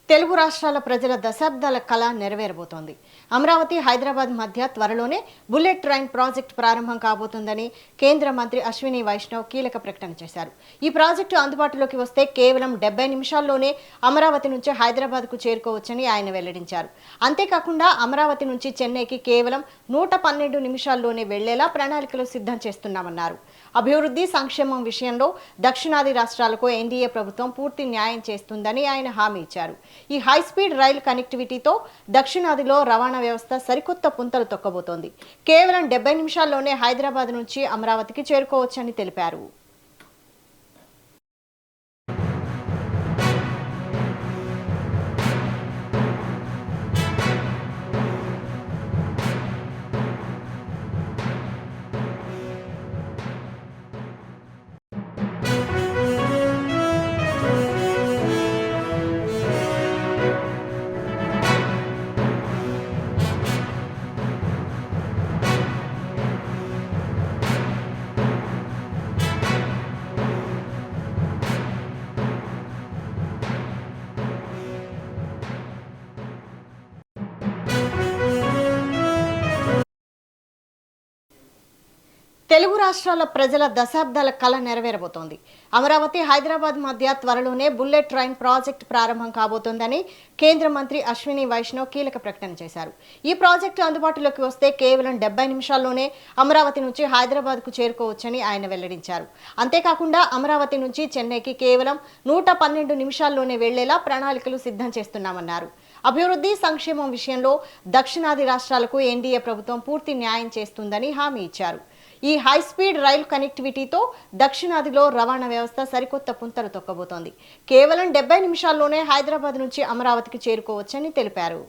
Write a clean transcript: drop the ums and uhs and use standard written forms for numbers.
తెలుగు రాష్ట్రాల ప్రజల దశాబ్దాల కళ నెరవేరబోతోంది. అమరావతి హైదరాబాద్ మధ్య త్వరలోనే బుల్లెట్ ట్రైన్ ప్రాజెక్టు ప్రారంభం కాబోతుందని కేంద్ర మంత్రి అశ్విని వైష్ణవ్ కీలక ప్రకటన చేశారు. ఈ ప్రాజెక్టు అందుబాటులోకి వస్తే కేవలం 70 నిమిషాల్లోనే అమరావతి నుంచి హైదరాబాద్కు చేరుకోవచ్చని ఆయన వెల్లడించారు. అంతేకాకుండా అమరావతి నుంచి చెన్నైకి కేవలం 112 నిమిషాల్లోనే వెళ్లేలా ప్రణాళికలు సిద్ధం చేస్తున్నామన్నారు. అభివృద్ధి సంక్షేమం విషయంలో దక్షిణాది రాష్ట్రాలకు ఎన్డీఏ ప్రభుత్వం పూర్తి న్యాయం చేస్తుందని ఆయన హామీ ఇచ్చారు. ఈ హై స్పీడ్ రైలు కనెక్టివిటీతో దక్షిణాదిలో రవాణా వ్యవస్థ సరికొత్త పుంతలు తొక్కబోతోంది. కేవలం 70 నిమిషాల్లోనే హైదరాబాద్ నుంచి అమరావతికి చేరుకోవచ్చని తెలిపారు. తెలుగు రాష్ట్రాల ప్రజల దశాబ్దాల కళ నెరవేరబోతోంది. అమరావతి హైదరాబాద్ మధ్య త్వరలోనే బుల్లెట్ ట్రైన్ ప్రాజెక్టు ప్రారంభం కాబోతోందని కేంద్ర మంత్రి అశ్విని వైష్ణవ్ కీలక ప్రకటన చేశారు. ఈ ప్రాజెక్టు అందుబాటులోకి వస్తే కేవలం 70 నిమిషాల్లోనే అమరావతి నుంచి హైదరాబాద్కు చేరుకోవచ్చని ఆయన వెల్లడించారు. అంతేకాకుండా అమరావతి నుంచి చెన్నైకి కేవలం 112 నిమిషాల్లోనే వెళ్లేలా ప్రణాళికలు సిద్ధం చేస్తున్నామన్నారు. అభివృద్ధి సంక్షేమం విషయంలో దక్షిణాది రాష్ట్రాలకు ఎన్డీఏ ప్రభుత్వం పూర్తి న్యాయం చేస్తుందని హామీ ఇచ్చారు. ఈ హై స్పీడ్ రైలు కనెక్టివిటీతో దక్షిణాదిలో రవాణా వ్యవస్థ సరికొత్త పుంతలు తొక్కబోతోంది. కేవలం 70 నిమిషాల్లోనే హైదరాబాద్ నుంచి అమరావతికి చేరుకోవచ్చని తెలిపారు.